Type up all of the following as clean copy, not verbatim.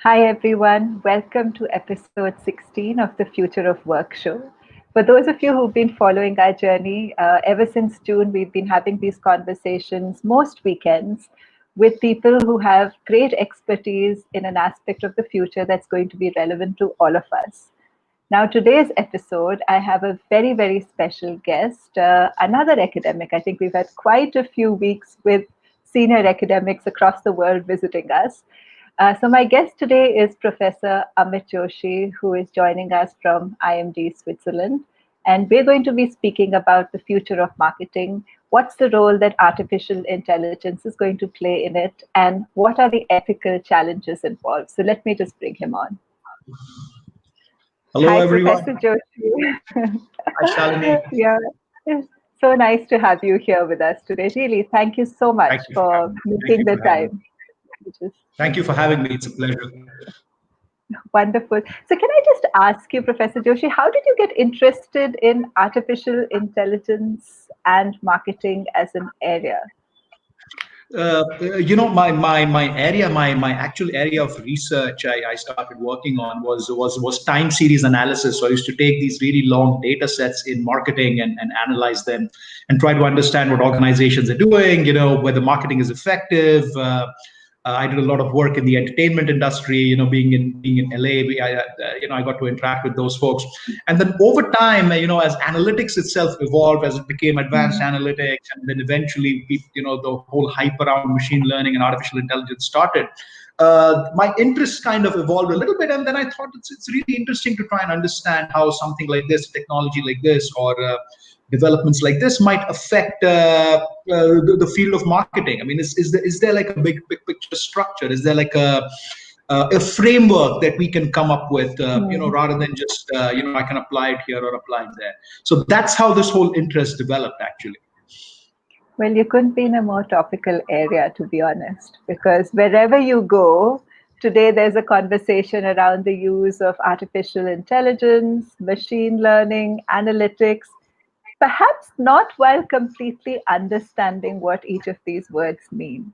Hi, everyone. Welcome to episode 16 of the Future of Work show. For those of you who've been following our journey, ever since June, we've been having these conversations most weekends with people who have great expertise in an aspect of the future that's going to be relevant to all of us. Now, today's episode, I have a very, very special guest, another academic. I think we've had quite a few weeks with senior academics across the world visiting us. So my guest today is Professor Amit Joshi, who is joining us from IMD Switzerland. And we're going to be speaking about the future of marketing. What's the role that artificial intelligence is going to play in it? And what are the ethical challenges involved? So let me just bring him on. Hello, Hi, everyone. Professor Joshi. Hi, Shalini. Yeah, it's so nice to have you here with us today. Really, thank you so much Thank you for for having me. making the time. Thank you for having me. It's a pleasure. Wonderful. So, can I just ask you, Professor Joshi, how did you get interested in artificial intelligence and marketing as an area? My actual area of research I started working on was time series analysis. So I used to take these really long data sets in marketing and analyze them and try to understand what organizations are doing, whether marketing is effective. I did a lot of work in the entertainment industry, being in LA, I got to interact with those folks. And then over time, as analytics itself evolved, as it became advanced analytics, and then eventually, the whole hype around machine learning and artificial intelligence started. My interest kind of evolved a little bit, and then I thought it's really interesting to try and understand how something like this, technology like this, or developments like this might affect the field of marketing. I mean, is there like a big picture structure? Is there like a framework that we can come up with, rather than just I can apply it here or apply it there. So that's how this whole interest developed, actually. Well, you couldn't be in a more topical area, to be honest, because wherever you go, today there's a conversation around the use of artificial intelligence, machine learning, analytics, perhaps not while completely understanding what each of these words mean.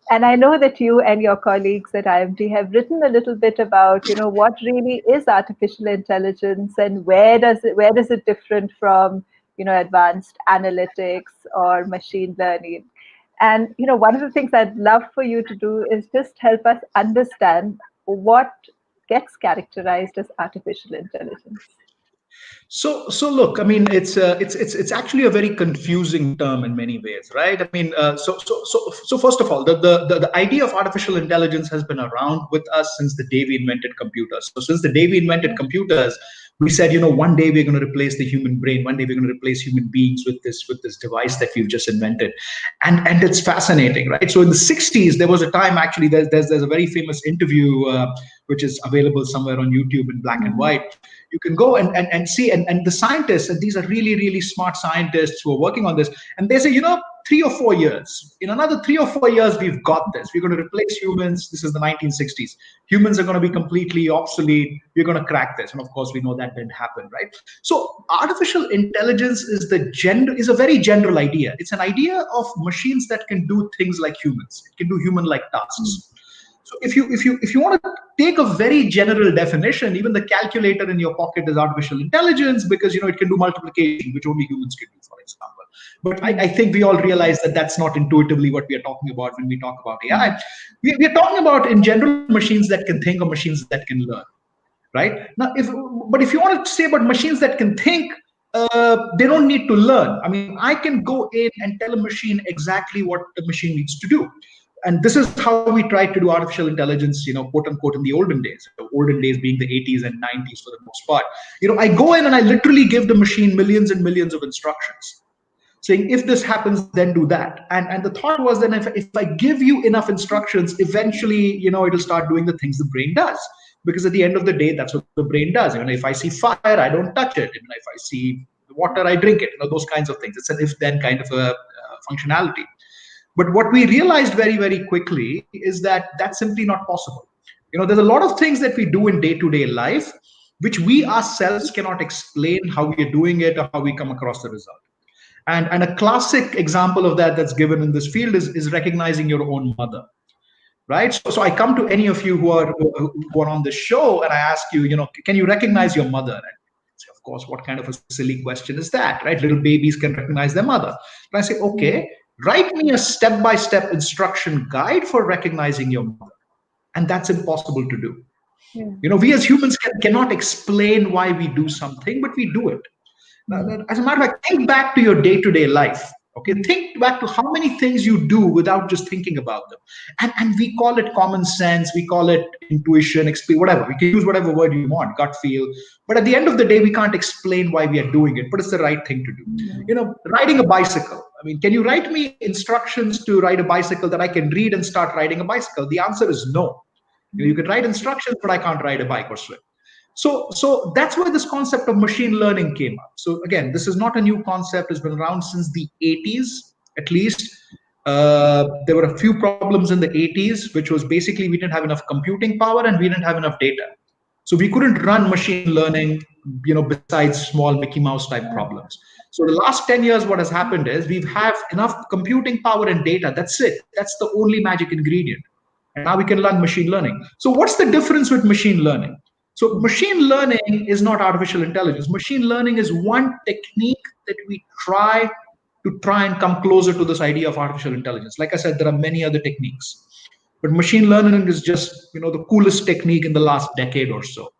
And I know that you and your colleagues at IMD have written a little bit about, what really is artificial intelligence and where does it different from, advanced analytics or machine learning. And, one of the things I'd love for you to do is just help us understand what gets characterized as artificial intelligence. So look, I mean, it's actually a very confusing term in many ways, right? I mean, so first of all, the idea of artificial intelligence has been around with us since the day we invented computers. So since the day we invented computers, we said, one day we're going to replace the human brain. One day we're going to replace human beings with this device that we've just invented, and it's fascinating, right? So in the '60s, there was a time, actually. There's a very famous interview which is available somewhere on YouTube in black and white. You can go and see, and the scientists, and these are really, really smart scientists who are working on this, and they say, 3 or 4 years, in another 3 or 4 years, we've got this. We're going to replace humans. This is the 1960s. Humans are going to be completely obsolete. We're going to crack this. And of course, we know that didn't happen, right? So artificial intelligence is a very general idea. It's an idea of machines that can do things like humans. It can do human-like tasks. So if you want to take a very general definition, even the calculator in your pocket is artificial intelligence, because it can do multiplication, which only humans can do, for example. But I think we all realize that that's not intuitively what we are talking about when we talk about AI. We are talking about, in general, machines that can think or machines that can learn, right? But if you want to say about machines that can think, they don't need to learn. I mean, I can go in and tell a machine exactly what the machine needs to do. And this is how we tried to do artificial intelligence, quote unquote, in the olden days. The olden days being the '80s and '90s for the most part. I go in and I literally give the machine millions and millions of instructions, saying, if this happens, then do that. And the thought was, then if I give you enough instructions, eventually, it'll start doing the things the brain does. Because at the end of the day, that's what the brain does. If I see fire, I don't touch it. And if I see water, I drink it. Those kinds of things. It's an if-then kind of a functionality. But what we realized very, very quickly is that that's simply not possible. There's a lot of things that we do in day-to-day life, which we ourselves cannot explain how we are doing it or how we come across the result. And a classic example of that that's given in this field is recognizing your own mother. right? So I come to any of you who are on the show, and I ask you, can you recognize your mother? And say, of course, what kind of a silly question is that, right? Little babies can recognize their mother. And I say, okay, write me a step-by-step instruction guide for recognizing your mother, and that's impossible to do. Yeah. We as humans cannot explain why we do something, but we do it. Mm. As a matter of fact, think back to your day-to-day life. Okay, think back to how many things you do without just thinking about them. And we call it common sense, we call it intuition, whatever. We can use whatever word you want, gut feel. But at the end of the day, we can't explain why we are doing it, but it's the right thing to do. Riding a bicycle. I mean, can you write me instructions to ride a bicycle that I can read and start riding a bicycle? The answer is no. You can write instructions, but I can't ride a bike or swim. So that's where this concept of machine learning came up. So again, this is not a new concept. It's been around since the 80s, at least. There were a few problems in the 80s, which was basically we didn't have enough computing power and we didn't have enough data. So we couldn't run machine learning, besides small Mickey Mouse type problems. So the last 10 years, what has happened is we've have enough computing power and data. That's it. That's the only magic ingredient. And now we can learn machine learning. So what's the difference with machine learning? So machine learning is not artificial intelligence. Machine learning is one technique that we try and come closer to this idea of artificial intelligence. Like I said, there are many other techniques, but machine learning is just the coolest technique in the last decade or so.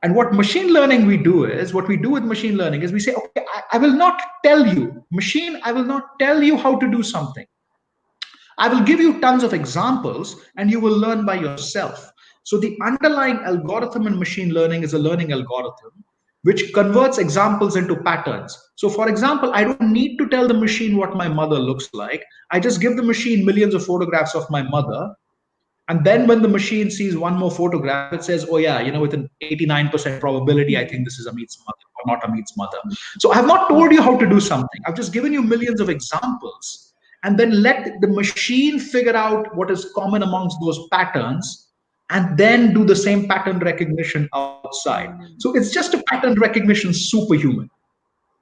And what we do with machine learning is we say, okay, I will not tell you, machine, I will not tell you how to do something. I will give you tons of examples and you will learn by yourself. So the underlying algorithm in machine learning is a learning algorithm which converts examples into patterns. So for example, I don't need to tell the machine what my mother looks like. I just give the machine millions of photographs of my mother. And then when the machine sees one more photograph, it says, oh yeah, with an 89% probability, I think this is Amit's mother or not Amit's mother. So I have not told you how to do something. I've just given you millions of examples and then let the machine figure out what is common amongst those patterns and then do the same pattern recognition outside. So it's just a pattern recognition superhuman,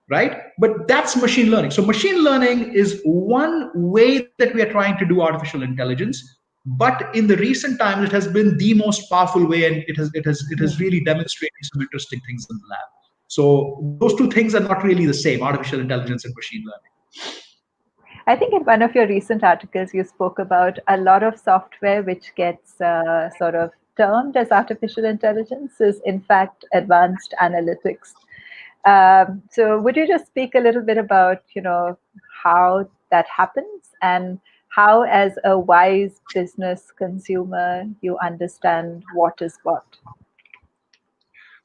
right? But that's machine learning. So machine learning is one way that we are trying to do artificial intelligence. But in the recent times, it has been the most powerful way, and it has really demonstrated some interesting things in the lab. So those two things are not really the same: artificial intelligence and machine learning. I think in one of your recent articles, you spoke about a lot of software which gets sort of termed as artificial intelligence is, in fact, advanced analytics. So, would you just speak a little bit about, how that happens and how, as a wise business consumer, you understand what is what?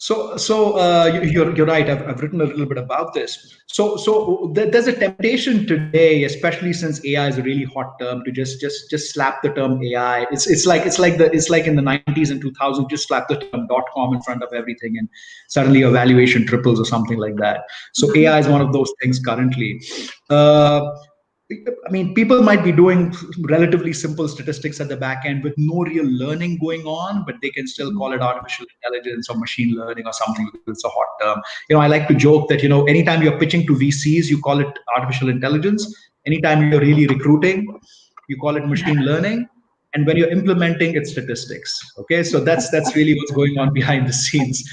You're right. I've written a little bit about this. There's a temptation today, especially since AI is a really hot term, to just slap the term AI. It's like in the 90s and 2000s, just slap the term .com in front of everything, and suddenly your valuation triples or something like that. So AI is one of those things currently. Uh, I mean, people might be doing relatively simple statistics at the back end with no real learning going on, but they can still call it artificial intelligence or machine learning or something because it's a hot term. I like to joke that, anytime you're pitching to VCs, you call it artificial intelligence. Anytime you're really recruiting, you call it machine learning. And when you're implementing, it's statistics. Okay, so that's really what's going on behind the scenes.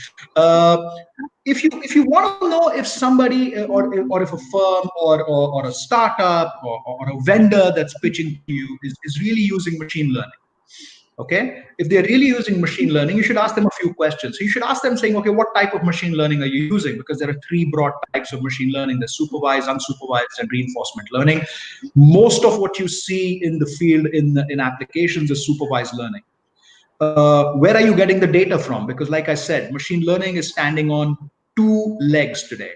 If you want to know if somebody or if a firm or a startup or a vendor that's pitching to you is really using machine learning, okay, if they're really using machine learning, you should ask them a few questions. So you should ask them saying, okay, what type of machine learning are you using? Because there are three broad types of machine learning: there's supervised, unsupervised, and reinforcement learning. Most of what you see in the field in applications is supervised learning. Where are you getting the data from? Because like I said, machine learning is standing on two legs today.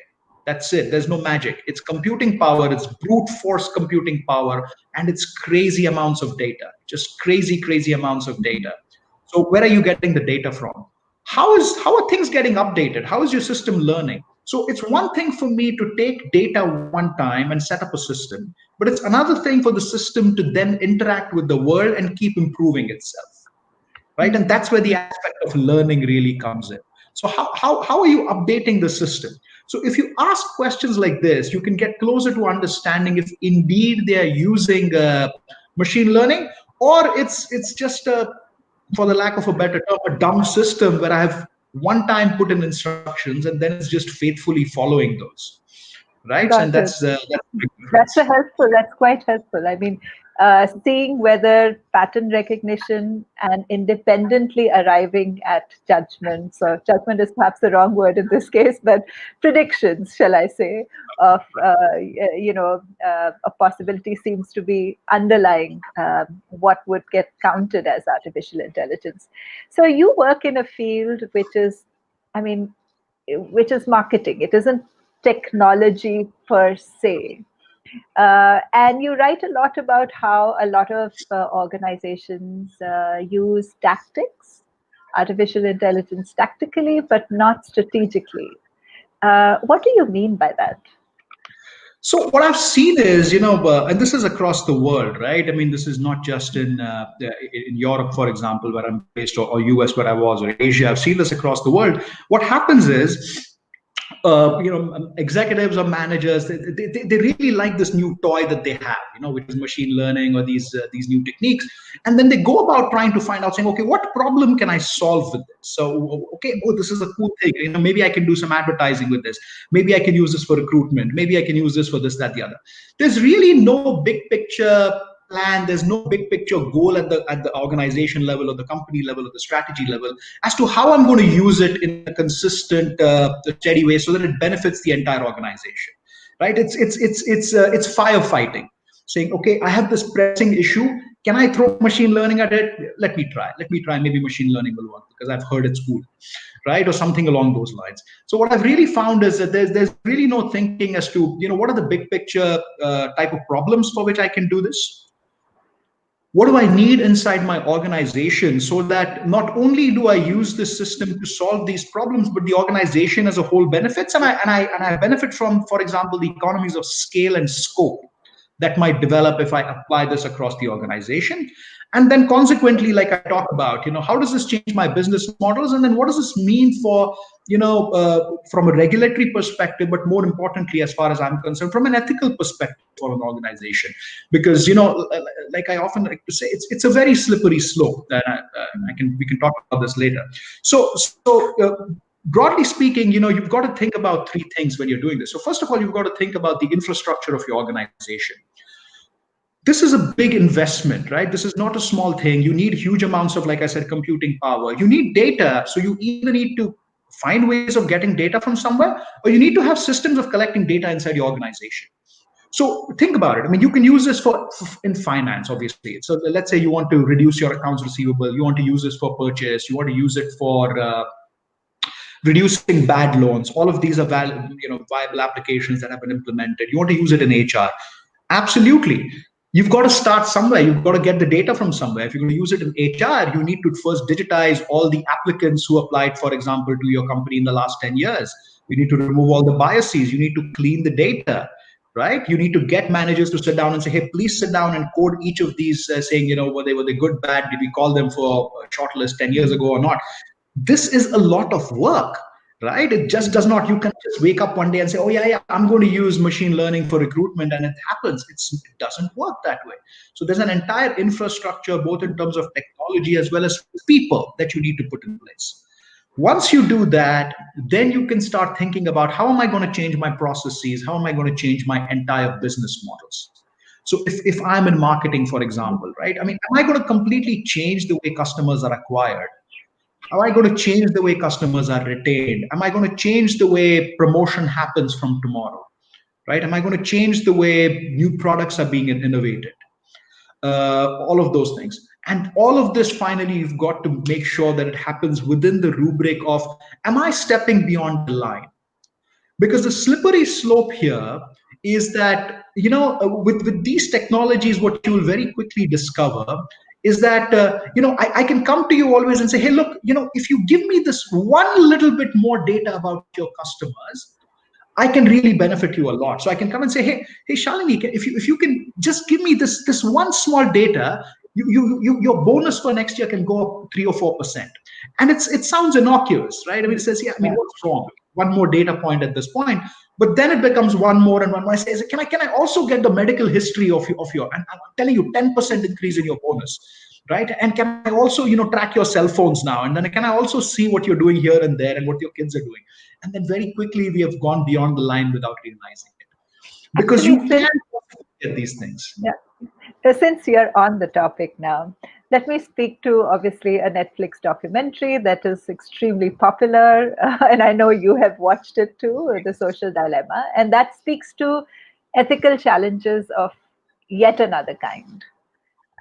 That's it. There's no magic. It's computing power, it's brute force computing power, and it's crazy amounts of data, just crazy amounts of data. So where are you getting the data from? How are things getting updated? How is your system learning? So it's one thing for me to take data one time and set up a system, but it's another thing for the system to then interact with the world and keep improving itself, right? And that's where the aspect of learning really comes in. So how are you updating the system? So if you ask questions like this, you can get closer to understanding if indeed they are using machine learning, or it's just a, for the lack of a better term, a dumb system where I have one time put in instructions and then it's just faithfully following those, right? And Got it. that's a big That's a difference. helpful. That's quite helpful. I mean, seeing whether pattern recognition and independently arriving at judgments, or judgment is perhaps the wrong word in this case, but predictions, shall I say, of a possibility seems to be underlying what would get counted as artificial intelligence. So you work in a field which is, I mean, which is marketing. It isn't technology per se. And you write a lot about how a lot of organizations use tactics, artificial intelligence tactically, but not strategically. What do you mean by that? So what I've seen is, and this is across the world, right? I mean, this is not just in Europe, for example, where I'm based, or US, where I was, or Asia. I've seen this across the world. What happens is, executives or managers, they really like this new toy that they have, which is machine learning or these new techniques, and then they go about trying to find out, saying, okay, what problem can I solve with this? So, okay, oh, this is a cool thing. Maybe I can do some advertising with this. Maybe I can use this for recruitment. Maybe I can use this for this, that, the other. There's really no big picture plan. There's no big picture goal at the organization level or the company level or the strategy level as to how I'm going to use it in a consistent, steady way so that it benefits the entire organization. Right? It's firefighting. Saying, okay, I have this pressing issue. Can I throw machine learning at it? Let me try. Let me try. Maybe machine learning will work because I've heard it's cool, right? Or something along those lines. So what I've really found is that there's really no thinking as to what are the big picture type of problems for which I can do this. What do I need inside my organization so that not only do I use this system to solve these problems, but the organization as a whole benefits, and I benefit from, for example, the economies of scale and scope that might develop if I apply this across the organization. And then consequently, like I talk about, how does this change my business models? And then what does this mean for, from a regulatory perspective, but more importantly, as far as I'm concerned, from an ethical perspective for an organization? Because, like I often like to say, it's a very slippery slope. And we can talk about this later. So broadly speaking, you've got to think about three things when you're doing this. So first of all, you've got to think about the infrastructure of your organization. This is a big investment, right? This is not a small thing. You need huge amounts of, like I said, computing power. You need data. So you either need to find ways of getting data from somewhere, or you need to have systems of collecting data inside your organization. So think about it. I mean, you can use this for in finance, obviously. So let's say you want to reduce your accounts receivable. You want to use this for purchase. You want to use it for reducing bad loans. All of these are viable applications that have been implemented. You want to use it in HR. Absolutely. You've got to start somewhere. You've got to get the data from somewhere. If you're going to use it in HR, you need to first digitize all the applicants who applied, for example, to your company in the last 10 years. You need to remove all the biases. You need to clean the data, right? You need to get managers to sit down and say, hey, please sit down and code each of these, saying, were they good, bad? Did we call them for a shortlist 10 years ago or not? This is a lot of work, right? It just does not, you can just wake up one day and say, oh yeah, I'm going to use machine learning for recruitment, and it happens. It doesn't work that way. So there's an entire infrastructure, both in terms of technology as well as people, that you need to put in place. Once you do that, then you can start thinking about, how am I going to change my processes? How am I going to change my entire business models? So if I'm in marketing, for example, right? I mean, am I going to completely change the way customers are acquired? Am I going to change the way customers are retained? Am I going to change the way promotion happens from tomorrow? Right? Am I going to change the way new products are being innovated? All of those things. And all of this, finally, you've got to make sure that it happens within the rubric of, am I stepping beyond the line? Because the slippery slope here is that, with these technologies, what you will very quickly discover is that, I can come to you always and say, hey, look, if you give me this one little bit more data about your customers, I can really benefit you a lot. So I can come and say, hey, Shalini, if you can just give me this one small data, your bonus for next year can go up 3 or 4%. And it sounds innocuous, right? I mean, it says, yeah, I mean, Yeah. what's wrong? One more data point at this point. But then it becomes one more and one more. I say, can I also get the medical history of your, and I'm telling you, 10% increase in your bonus, right? And can I also, track your cell phones now? And then can I also see what you're doing here and there and what your kids are doing? And then very quickly we have gone beyond the line without realizing it, because Actually, you since can get these things. yeah, since you're on the topic now, let me speak to obviously a Netflix documentary that is extremely popular, and I know you have watched it too, The Social Dilemma, and that speaks to ethical challenges of yet another kind.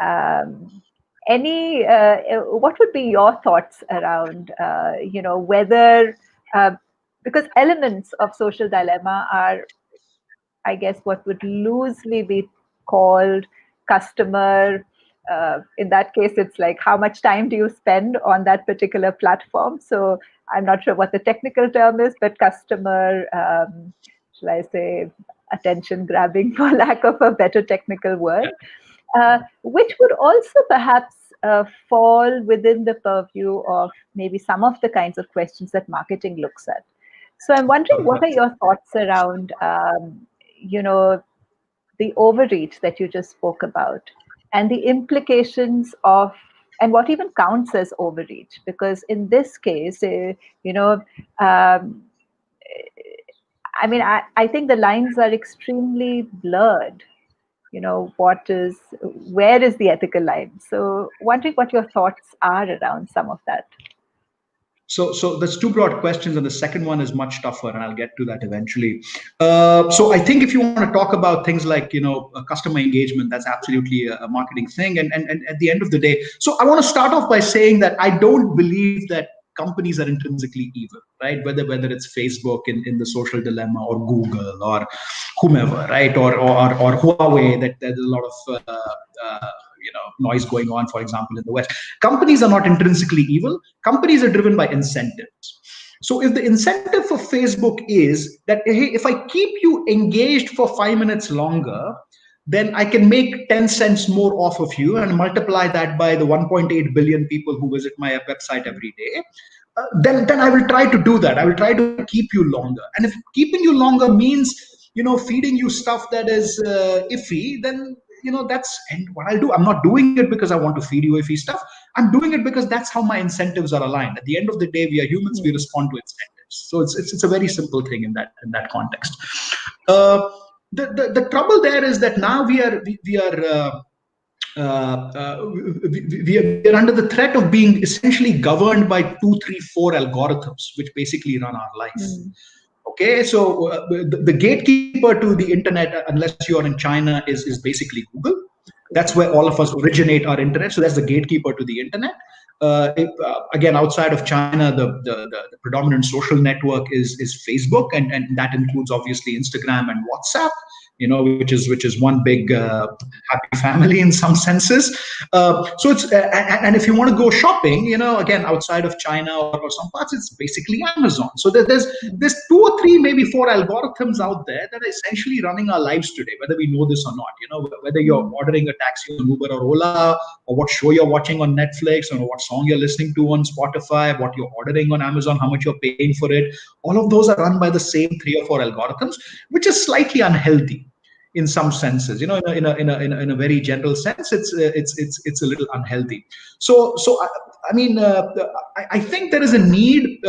Um, what would be your thoughts around, whether because elements of social dilemma are, I guess, what would loosely be called customer. In that case, it's like how much time do you spend on that particular platform? So I'm not sure what the technical term is, but customer, shall I say, attention grabbing, for lack of a better technical word, which would also perhaps fall within the purview of maybe some of the kinds of questions that marketing looks at. So I'm wondering, what are your thoughts around, you know, the overreach that you just spoke about, and the implications of, and what even counts as overreach? Because in this case, you know, um, I think the lines are extremely blurred. What is, where is the ethical line? So wondering what your thoughts are around some of that. So there's two broad questions, and the second one is much tougher, and I'll get to that eventually. So I think if you want to talk about things like customer engagement, that's absolutely a marketing thing. And at the end of the day, so I want to start off by saying that I don't believe that companies are intrinsically evil, right? Whether it's Facebook in the social dilemma, or Google, or whomever, right? Or Huawei, that there's a lot of noise going on, for example, in the West. Companies are not intrinsically evil. Companies are driven by incentives. So if the incentive for Facebook is that, hey, if I keep you engaged for 5 minutes longer, then I can make 10 cents more off of you, and multiply that by the 1.8 billion people who visit my website every day. Then I will try to do that. I will try to keep you longer. And if keeping you longer means, feeding you stuff that is iffy, then that's, and what I'll do. I'm not doing it because I want to feed you iffy stuff. I'm doing it because that's how my incentives are aligned. At the end of the day, we are humans. We respond to incentives. So it's a very simple thing in that context. Uh, the trouble there is that now we are under the threat of being essentially governed by 2, 3, 4 algorithms, which basically run our life. Mm. Okay, so the gatekeeper to the internet, unless you're in China, is basically Google. That's where all of us originate our internet. So that's the gatekeeper to the internet. Again, outside of China, the predominant social network is Facebook, and that includes obviously Instagram and WhatsApp. Which is one big happy family in some senses. So it's and if you want to go shopping, again, outside of China, or some parts, it's basically Amazon. So there's 2 or 3, maybe 4 algorithms out there that are essentially running our lives today, whether we know this or not. Whether you're ordering a taxi on Uber or Ola, or what show you're watching on Netflix, or what song you're listening to on Spotify, what you're ordering on Amazon, how much you're paying for it. All of those are run by the same 3 or 4 algorithms, which is slightly unhealthy in some senses. In a very general sense, it's a little unhealthy. So I think there is a need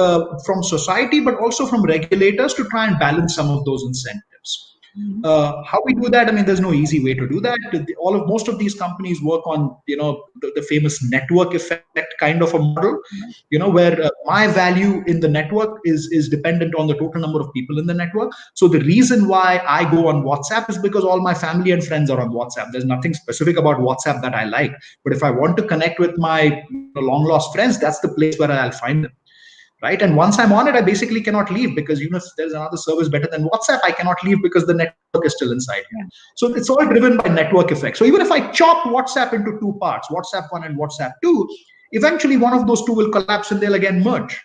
from society, but also from regulators, to try and balance some of those incentives. How we do that? I mean, there's no easy way to do that. Most of these companies work on the famous network effect kind of a model, where my value in the network is dependent on the total number of people in the network. So the reason why I go on WhatsApp is because all my family and friends are on WhatsApp. There's nothing specific about WhatsApp that I like, but if I want to connect with my long lost friends, that's the place where I'll find them. Right. And once I'm on it, I basically cannot leave, because if there's another service better than WhatsApp, I cannot leave because the network is still inside here. Yeah. So it's all driven by network effect. So even if I chop WhatsApp into 2 parts, WhatsApp 1 and WhatsApp 2, eventually one of those two will collapse and they'll again merge.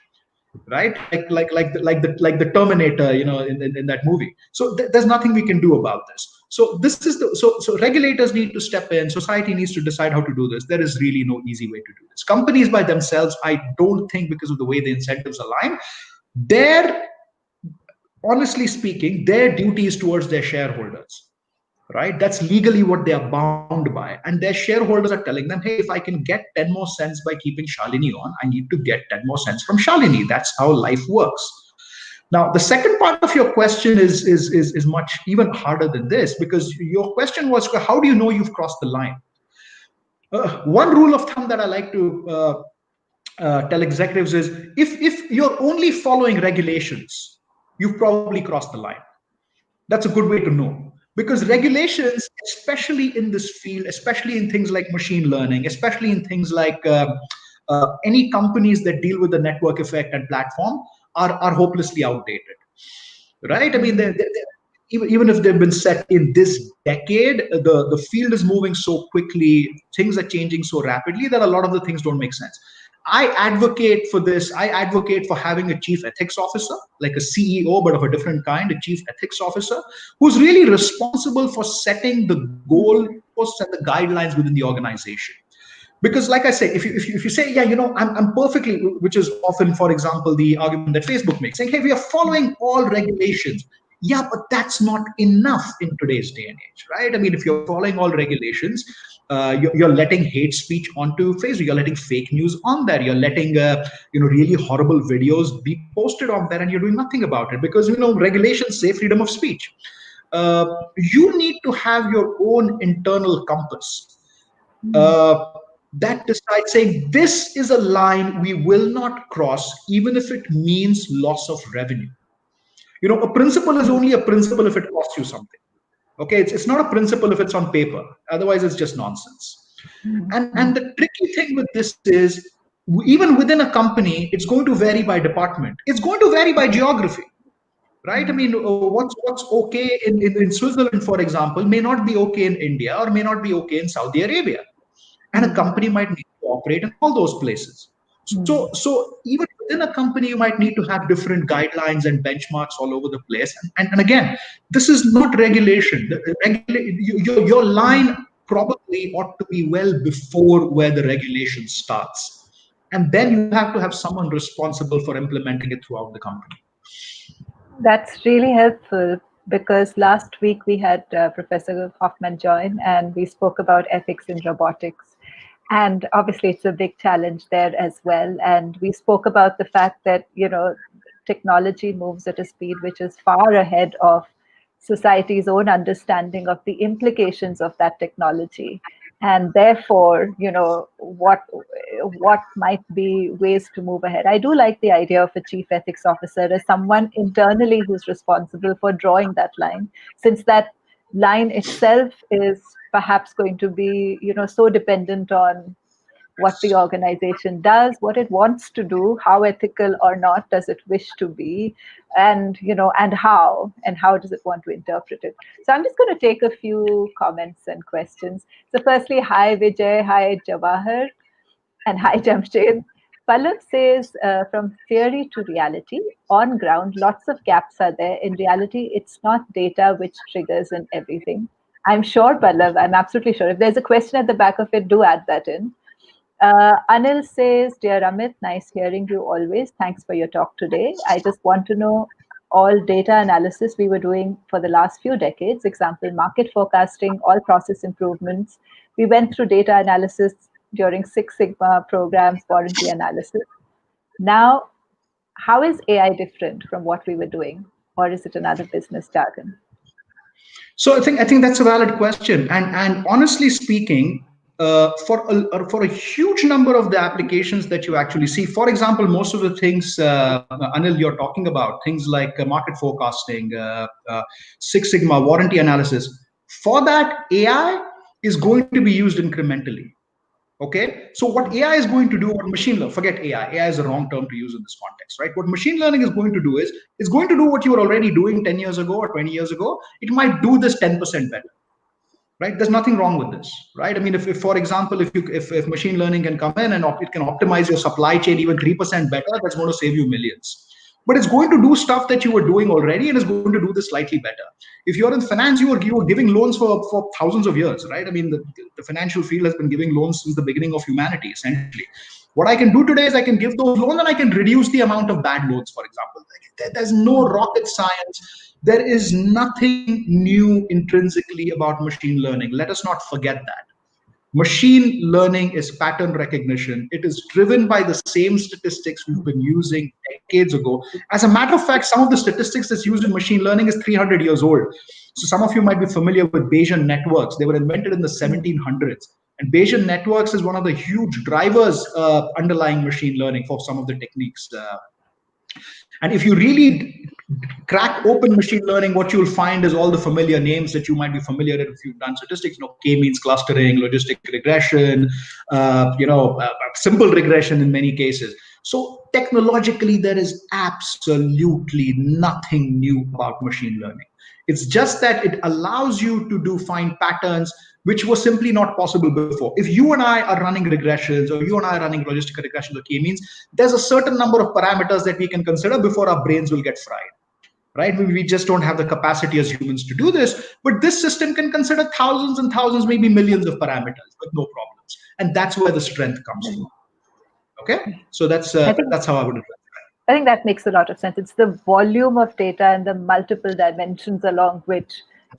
Right, like the Terminator, in that movie. So there's nothing we can do about this. So this is so regulators need to step in. Society needs to decide how to do this. There is really no easy way to do this. Companies by themselves, I don't think, because of the way the incentives align, their honestly speaking, their duty is towards their shareholders, right? That's legally what they are bound by. And their shareholders are telling them, hey, if I can get 10 more cents by keeping Shalini on, I need to get 10 more cents from Shalini. That's how life works. Now, the second part of your question is much even harder than this, because your question was, how do you know you've crossed the line? One rule of thumb that I like to tell executives is, if you're only following regulations, you've probably crossed the line. That's a good way to know, because regulations, especially in this field, especially in things like machine learning, especially in things like any companies that deal with the network effect and platform, are hopelessly outdated, right? I mean, even if they've been set in this decade, the field is moving so quickly, things are changing so rapidly that a lot of the things don't make sense. I advocate for this. I advocate for having a chief ethics officer, like a CEO, but of a different kind, a chief ethics officer, who's really responsible for setting the goalposts and the guidelines within the organization. Because like I say, if you say, yeah, I'm perfectly, which is often, for example, the argument that Facebook makes, saying, hey, we are following all regulations. Yeah, but that's not enough in today's day and age, right? I mean, if you're following all regulations, you're letting hate speech onto Facebook, you're letting fake news on there, you're letting really horrible videos be posted on there, and you're doing nothing about it, because regulations say freedom of speech. You need to have your own internal compass that decides, saying, this is a line we will not cross, even if it means loss of revenue. A principle is only a principle if it costs you something. Okay, it's not a principle if it's on paper. Otherwise, it's just nonsense. And the tricky thing with this is, even within a company, it's going to vary by department. It's going to vary by geography, right? I mean, what's okay in Switzerland, for example, may not be okay in India, or may not be okay in Saudi Arabia, and a company might need to operate in all those places. So even within a company, you might need to have different guidelines and benchmarks all over the place. And again, this is not regulation. Your line probably ought to be well before where the regulation starts, and then you have to have someone responsible for implementing it throughout the company. That's really helpful because last week we had Professor Hoffman join and we spoke about ethics in robotics. And obviously, it's a big challenge there as well. And we spoke about the fact that, technology moves at a speed which is far ahead of society's own understanding of the implications of that technology. And therefore, what might be ways to move ahead. I do like the idea of a chief ethics officer as someone internally who's responsible for drawing that line, since that line itself is perhaps going to be, so dependent on what the organization does, what it wants to do, how ethical or not does it wish to be, and and how does it want to interpret it. So I'm just going to take a few comments and questions. So firstly, hi Vijay, hi Jawahar, and hi Jamshed. Pallav says, from theory to reality, on ground, lots of gaps are there. In reality, it's not data which triggers and everything. I'm sure, Pallav, I'm absolutely sure. If there's a question at the back of it, do add that in. Anil says, Dear Amit, nice hearing you always. Thanks for your talk today. I just want to know all data analysis we were doing for the last few decades, example, market forecasting, all process improvements. We went through data analysis during Six Sigma programs, warranty analysis. Now, how is AI different from what we were doing? Or is it another business jargon? So I think that's a valid question, and honestly speaking, for a huge number of the applications that you actually see, for example, most of the things, Anil, you're talking about, things like market forecasting, Six Sigma, warranty analysis. For that, AI is going to be used incrementally. Okay, so what AI is going to do, what machine learning, forget AI is a wrong term to use in this context, right? What machine learning is going to do is, it's going to do what you were already doing 10 years ago or 20 years ago. It might do this 10% better, right? There's nothing wrong with this, right? I mean, if for example, if machine learning can come in and it can optimize your supply chain even 3% better, that's going to save you millions. But it's going to do stuff that you were doing already, and it's going to do this slightly better. If you're in finance, you were giving loans for thousands of years, right? I mean, the financial field has been giving loans since the beginning of humanity, essentially. What I can do today is I can give those loans and I can reduce the amount of bad loans, for example. There's no rocket science. There is nothing new intrinsically about machine learning. Let us not forget that. Machine learning is pattern recognition. It is driven by the same statistics we've been using decades ago. As a matter of fact, some of the statistics that's used in machine learning is 300 years old. So some of you might be familiar with Bayesian networks. They were invented in the 1700s. And Bayesian networks is one of the huge drivers underlying machine learning for some of the techniques. And if you really crack open machine learning, what you'll find is all the familiar names that you might be familiar with if you've done statistics. K means clustering, logistic regression, simple regression in many cases. So technologically, there is absolutely nothing new about machine learning. It's just that it allows you to find patterns which was simply not possible before. If you and I are running regressions, or you and I are running logistic regressions or k-means, there's a certain number of parameters that we can consider before our brains will get fried. Right? We just don't have the capacity as humans to do this, but this system can consider thousands and thousands, maybe millions of parameters with no problems, and that's where the strength comes from. Okay, so that's how I would address it. I think that makes a lot of sense. It's the volume of data and the multiple dimensions along which,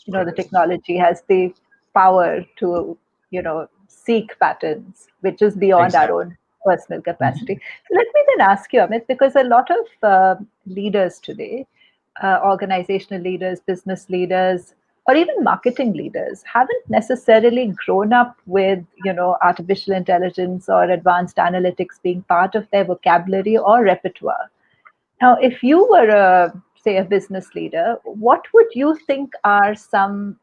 the technology has the power to, seek patterns, which is beyond our own personal capacity. So let me then ask you, Amit, because a lot of leaders today, organizational leaders, business leaders, or even marketing leaders haven't necessarily grown up with, artificial intelligence or advanced analytics being part of their vocabulary or repertoire. Now, if you were say a business leader, what would you think are some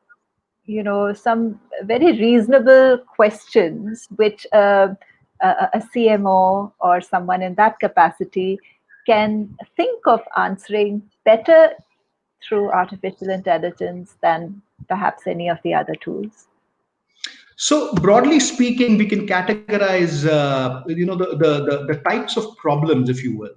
very reasonable questions which a CMO or someone in that capacity can think of answering better through artificial intelligence than perhaps any of the other tools? So broadly speaking, we can categorize, the types of problems, if you will,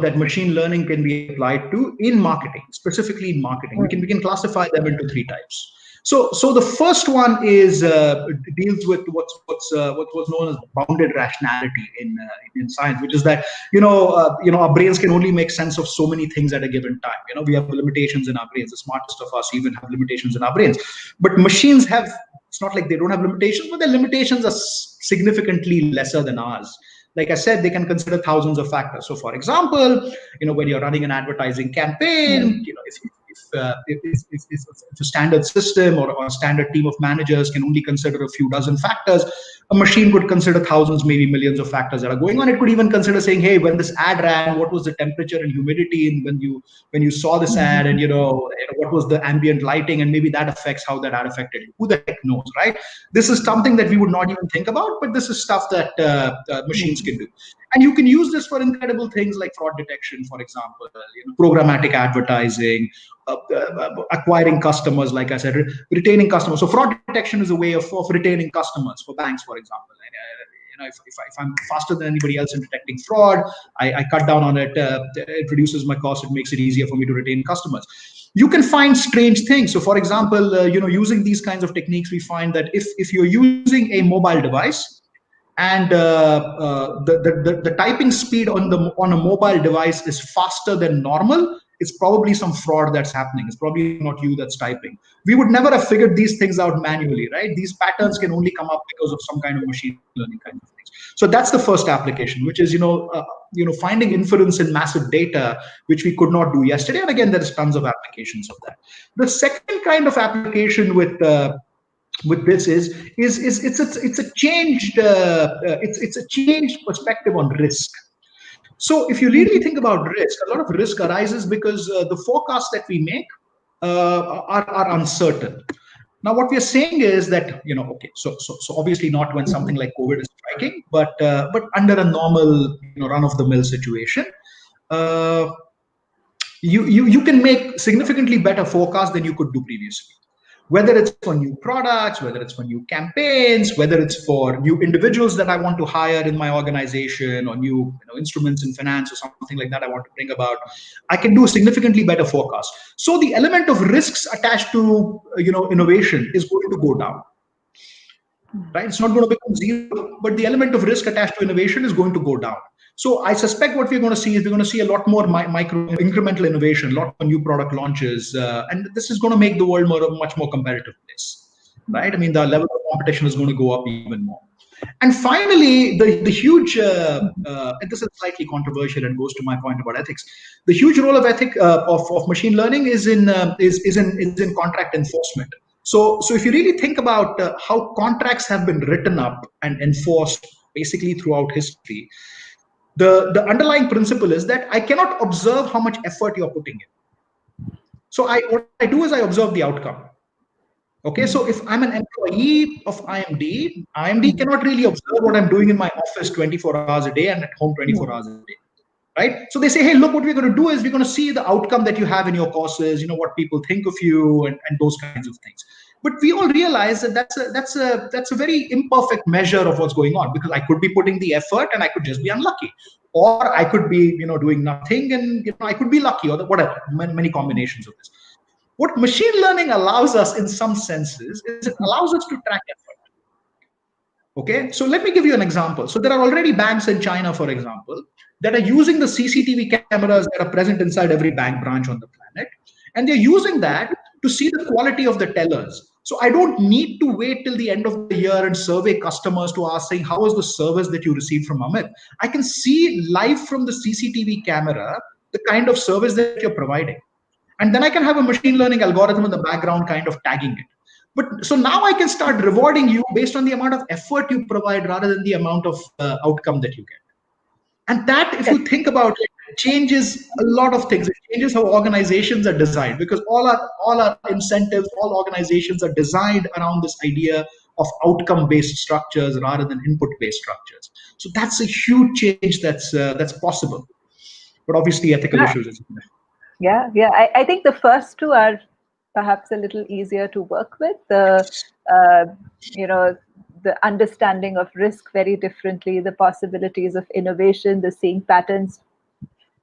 that machine learning can be applied to in marketing, specifically in marketing. We can classify them into three types. So the first one is deals with what's known as bounded rationality in science, which is that our brains can only make sense of so many things at a given time. We have limitations in our brains. The smartest of us even have limitations in our brains, but machines have. It's not like they don't have limitations, but their limitations are significantly lesser than ours. Like I said, they can consider thousands of factors. So, for example, when you're running an advertising campaign, if a standard system or a standard team of managers can only consider a few dozen factors, a machine could consider thousands, maybe millions of factors that are going on. It could even consider saying, hey, when this ad ran, what was the temperature and humidity, and when you saw this ad, and what was the ambient lighting, and maybe that affects how that ad affected you. Who the heck knows, right? This is something that we would not even think about, but this is stuff that machines can do. And you can use this for incredible things like fraud detection, for example, programmatic advertising, acquiring customers, like I said, retaining customers. So fraud detection is a way of retaining customers for banks, for example. If I'm faster than anybody else in detecting fraud, I cut down on it. It reduces my cost. It makes it easier for me to retain customers. You can find strange things. So, for example, using these kinds of techniques, we find that if you're using a mobile device, and the typing speed on a mobile device is faster than normal, it's probably some fraud that's happening. It's probably not you that's typing. We would never have figured these things out manually, right? These patterns can only come up because of some kind of machine learning kind of things. So that's the first application, which is finding inference in massive data, which we could not do yesterday. And again, there is tons of applications of that. The second kind of application with this is it's a changed perspective on risk. So if you really think about risk, a lot of risk arises because the forecasts that we make are uncertain. Now, what we are saying is that so obviously not when something like COVID is striking, but under a normal run of the mill situation, you can make significantly better forecasts than you could do previously. Whether it's for new products, whether it's for new campaigns, whether it's for new individuals that I want to hire in my organization, or new instruments in finance or something like that I want to bring about, I can do a significantly better forecast. So the element of risks attached to innovation is going to go down. right? It's not going to become zero, but the element of risk attached to innovation is going to go down. So I suspect what we're going to see is we're going to see a lot more micro incremental innovation, a lot more new product launches, and this is going to make the world much more competitive place, right? I mean, the level of competition is going to go up even more. And finally, the huge, and this is slightly controversial and goes to my point about ethics. The huge role of ethic of machine learning is in contract enforcement. So if you really think about how contracts have been written up and enforced basically throughout history, the underlying principle is that I cannot observe how much effort you're putting in. So what I do is I observe the outcome. Okay, so if I'm an employee of IMD cannot really observe what I'm doing in my office 24 hours a day and at home 24 hours a day, right? So they say, hey, look, what we're going to do is we're going to see the outcome that you have in your courses, what people think of you, and those kinds of things. But we all realize that that's a very imperfect measure of what's going on, because I could be putting the effort and I could just be unlucky, or I could be doing nothing and I could be lucky, or whatever, many combinations of this. What machine learning allows us in some senses is it allows us to track effort. Okay, so let me give you an example. So there are already banks in China, for example, that are using the CCTV cameras that are present inside every bank branch on the planet, and they're using that to see the quality of the tellers. So I don't need to wait till the end of the year and survey customers to ask, saying, how was the service that you received from Amit? I can see live from the CCTV camera the kind of service that you're providing. And then I can have a machine learning algorithm in the background kind of tagging it. But so now I can start rewarding you based on the amount of effort you provide rather than the amount of outcome that you get. And that, if you think about it, changes a lot of things. It changes how organizations are designed, because all our incentives, all organizations are designed around this idea of outcome-based structures rather than input-based structures. So that's a huge change that's possible. But obviously, ethical Yeah, issues. yeah. I think the first two are perhaps a little easier to work with. Uh, you know, the understanding of risk very differently, the possibilities of innovation, the seeing patterns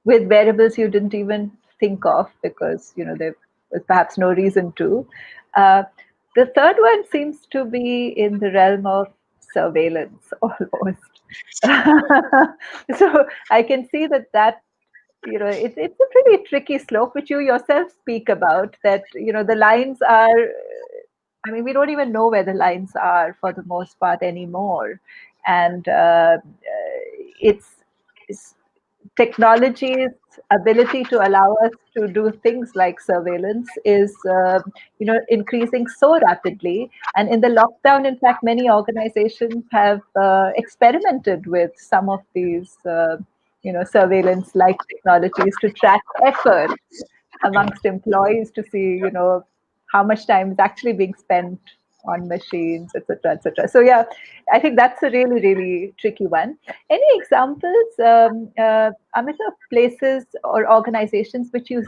with variables you didn't even think of because there was perhaps no reason to. Uh, the third one seems to be in the realm of surveillance almost. So I can see that it's a pretty tricky slope, which you yourself speak about, that the lines are, I mean, we don't even know where the lines are for the most part anymore. And it's technology's ability to allow us to do things like surveillance is increasing so rapidly. And in the lockdown, in fact, many organizations have experimented with some of these surveillance like technologies to track effort amongst employees, to see how much time is actually being spent on machines, etc., etc. So yeah, I think that's a really, really tricky one. Any examples, Amit, of places or organizations which you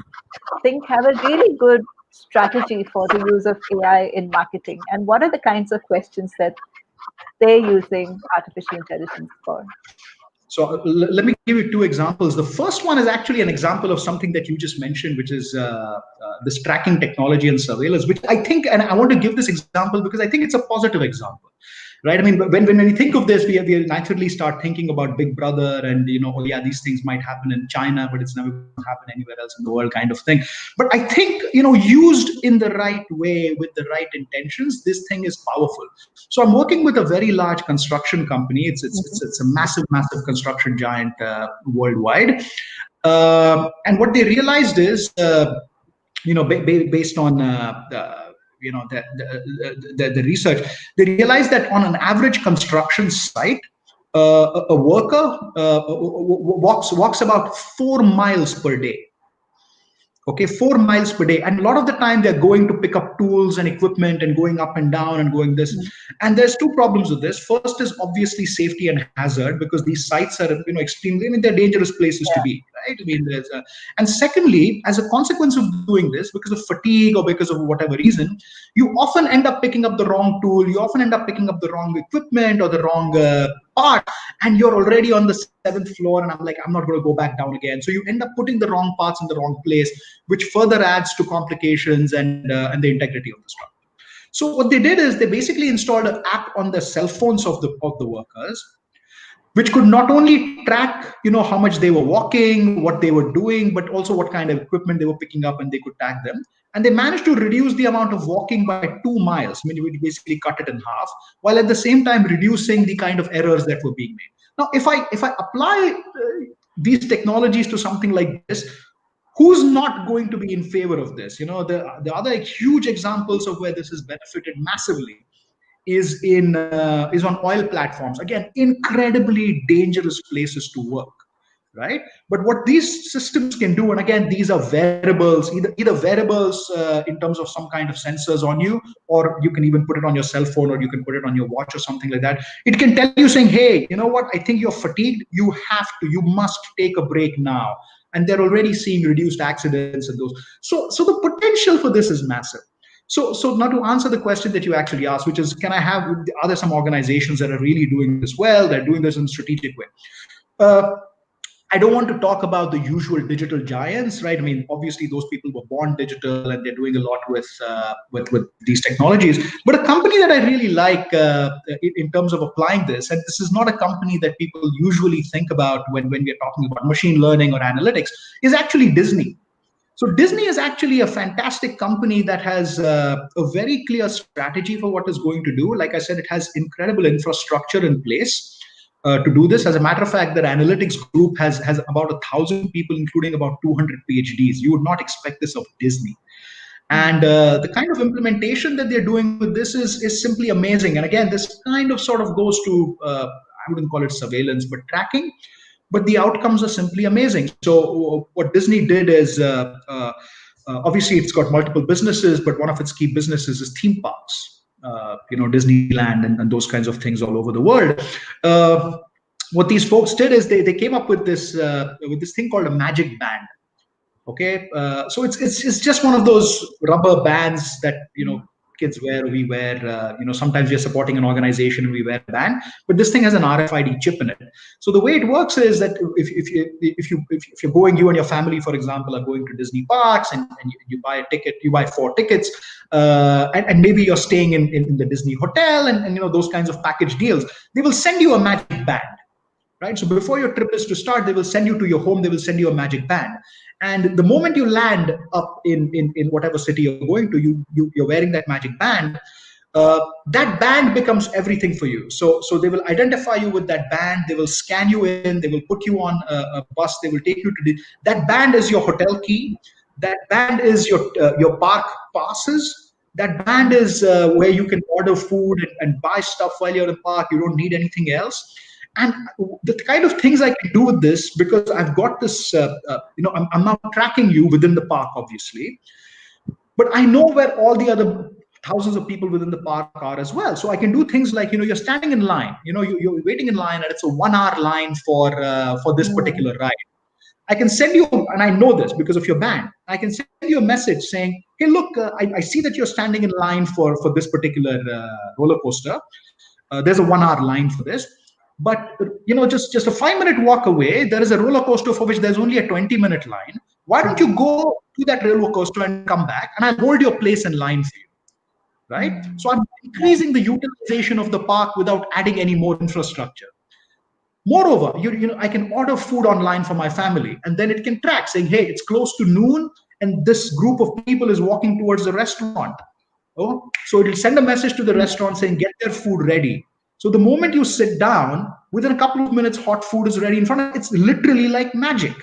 think have a really good strategy for the use of AI in marketing, and what are the kinds of questions that they're using artificial intelligence for? So let me give you two examples. The first one is actually an example of something that you just mentioned, which is this tracking technology and surveillance, which I think, and I want to give this example because I think it's a positive example, right? I mean, when we think of this, we naturally start thinking about Big Brother and, oh yeah, these things might happen in China, but it's never going to happen anywhere else in the world kind of thing. But I think, used in the right way with the right intentions, this thing is powerful. So I'm working with a very large construction company. It's a massive construction giant worldwide. And what they realized is, based on the research, they realized that on an average construction site, a worker walks about 4 miles per day. Okay, 4 miles per day, and a lot of the time they're going to pick up tools and equipment and going up and down and going this. And there's two problems with this. First is obviously safety and hazard, because these sites are extremely, I mean, they're dangerous places to be, right? I mean, and secondly, as a consequence of doing this, because of fatigue or because of whatever reason, you often end up picking up the wrong tool, you often end up picking up the wrong equipment or the wrong part, and you're already on the 7th floor, and I'm not going to go back down again. So you end up putting the wrong parts in the wrong place, which further adds to complications and the integrity of the structure. So what they did is they basically installed an app on the cell phones of the workers, which could not only track, how much they were walking, what they were doing, but also what kind of equipment they were picking up, and they could tag them. And they managed to reduce the amount of walking by 2 miles. I mean, we basically cut it in half, while at the same time reducing the kind of errors that were being made. Now, if I apply these technologies to something like this, who's not going to be in favor of this? The other huge examples of where this has benefited massively is on oil platforms. Again, incredibly dangerous places to work, right? But what these systems can do, and again, these are wearables, either wearables in terms of some kind of sensors on you, or you can even put it on your cell phone, or you can put it on your watch or something like that. It can tell you saying, hey, you know what? I think you're fatigued. You must take a break now. And they're already seeing reduced accidents and those. So the potential for this is massive. So now to answer the question that you actually asked, which is, are there some organizations that are really doing this well? They're doing this in a strategic way. Uh, I don't want to talk about the usual digital giants, right? I mean, obviously, those people were born digital and they're doing a lot with these technologies. But a company that I really like in terms of applying this, and this is not a company that people usually think about when we're talking about machine learning or analytics, is actually Disney. So Disney is actually a fantastic company that has a very clear strategy for what it's going to do. Like I said, it has incredible infrastructure in place to do this. As a matter of fact, their analytics group has about 1,000 people, including about 200 PhDs. You would not expect this of Disney. And the kind of implementation that they're doing with this is simply amazing. And again, this kind of sort of goes to I wouldn't call it surveillance, but tracking. But the outcomes are simply amazing. So what Disney did is obviously it's got multiple businesses, but one of its key businesses is theme parks. Disneyland and those kinds of things all over the world. What these folks did is they came up with this thing called a magic band. Okay, so it's just one of those rubber bands that kids wear, we wear. Sometimes we're supporting an organization and we wear a band, but this thing has an RFID chip in it. So the way it works is that if you're going, you and your family, for example, are going to Disney parks, and you buy a ticket, you buy 4 tickets, and maybe you're staying in the Disney hotel, and those kinds of package deals. They will send you a magic band, right? So before your trip is to start, they will send you to your home, they will send you a magic band. And the moment you land up in whatever city you're going to, you're wearing that magic band. That band becomes everything for you. So they will identify you with that band. They will scan you in. They will put you on a bus. They will take you to that band is your hotel key. That band is your park passes. That band is where you can order food and buy stuff while you're in the park. You don't need anything else. And the kind of things I can do with this, because I've got this, I'm now tracking you within the park, obviously, but I know where all the other thousands of people within the park are as well. So I can do things like, you're standing in line, you're waiting in line, and it's a 1 hour line for this particular ride. I can send you, and I know this because of your band, I can send you a message saying, hey, look, I see that you're standing in line for this particular roller coaster. There's a 1 hour line for this. But just a 5 minute walk away, there is a roller coaster for which there's only a 20-minute line. Why don't you go to that roller coaster and come back, and I'll hold your place in line for you, right? So I'm increasing the utilization of the park without adding any more infrastructure. Moreover, I can order food online for my family, and then it can track saying, hey, it's close to noon, and this group of people is walking towards the restaurant. Oh, so it'll send a message to the restaurant saying, get their food ready. So the moment you sit down, within a couple of minutes, hot food is ready in front of. It's literally like magic.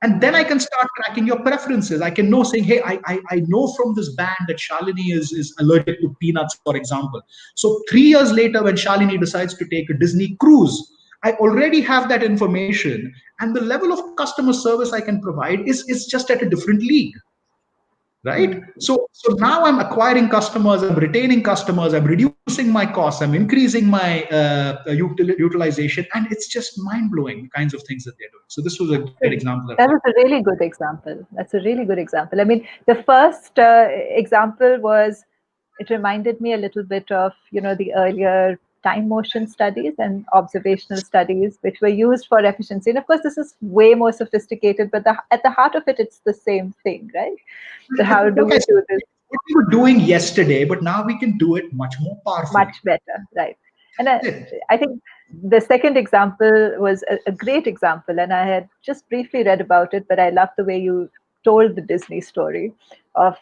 And then I can start tracking your preferences. I can know saying, hey, I know from this band that Shalini is allergic to peanuts, for example. So 3 years later, when Shalini decides to take a Disney cruise, I already have that information. And the level of customer service I can provide is just at a different league. Right? So now I'm acquiring customers, I'm retaining customers, I'm reducing my costs, I'm increasing my utilization, and it's just mind-blowing the kinds of things that they're doing. So this was a great example. That was a really good example. That's a really good example. I mean, the first example was, it reminded me a little bit of, the earlier time motion studies and observational studies, which were used for efficiency. And of course, this is way more sophisticated, but at the heart of it, it's the same thing, right? So how do we do this? what we were doing yesterday, but now we can do it much more powerfully. Much better, right? And That's it. I think the second example was a great example, and I had just briefly read about it, but I love the way you told the Disney story of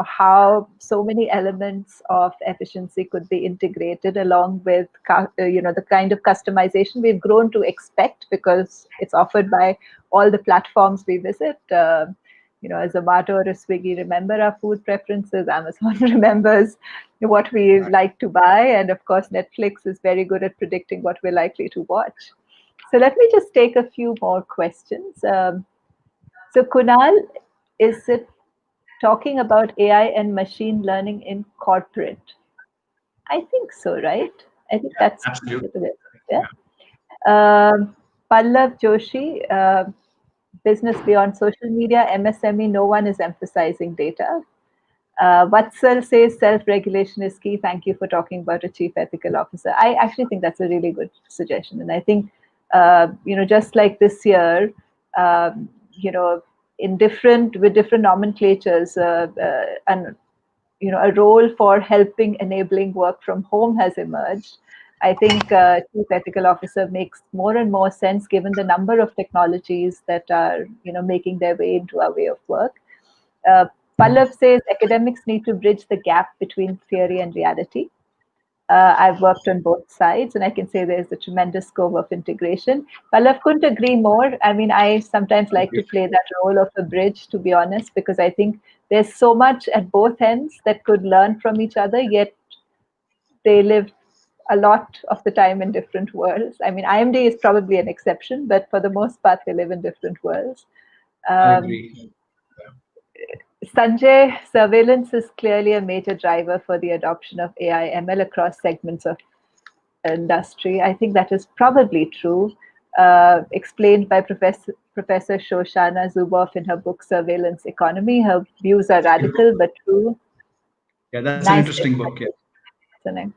how so many elements of efficiency could be integrated along with the kind of customization we've grown to expect because it's offered by all the platforms we visit. A Zomato or a Swiggy remember our food preferences. Amazon remembers what we Right. like to buy. And of course, Netflix is very good at predicting what we're likely to watch. So let me just take a few more questions. So, Kunal, is it talking about AI and machine learning in corporate? I think so, right? I think Yeah, that's absolutely. yeah. Pallav Joshi, business beyond social media, MSME, no one is emphasizing data. Vatsal says self-regulation is key. Thank you for talking about a chief ethical officer. I actually think that's a really good suggestion, and I think just like this year, you know, in different with different nomenclatures, and a role for helping enabling work from home has emerged. I think chief ethical officer makes more and more sense given the number of technologies that are making their way into our way of work. Uh, Pallav says academics need to bridge the gap between theory and reality. I've worked on both sides, and I can say there's a tremendous scope of integration. Pallav couldn't agree more. I mean, I sometimes like to play that role of a bridge, to be honest, because I think there's so much at both ends that could learn from each other, yet they live a lot of the time in different worlds. I mean, IMD is probably an exception, but for the most part, they live in different worlds. I Um, agree. Sanjay, surveillance is clearly a major driver for the adoption of AI ML across segments of industry. I think that is probably true, explained by Professor Shoshana Zuboff in her book Surveillance Economy. Her views are Good book. radical but true. Yeah, that's an Nice interesting book. Yeah. listening.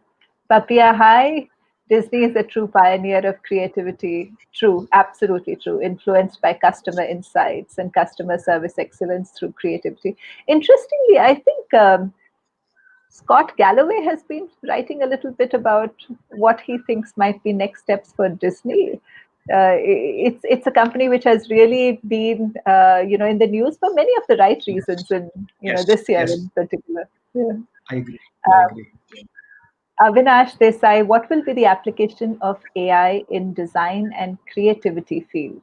Papia Hai, Disney is a true pioneer of creativity. True, absolutely true. Influenced by customer insights and customer service excellence through creativity. Interestingly, I think Scott Galloway has been writing a little bit about what he thinks might be next steps for Disney. It's a company which has really been in the news for many of the right reasons, and Yes. this year Yes. in particular. Yeah. I agree. I Uh, agree. Avinash Desai, what will be the application of AI in design and creativity field?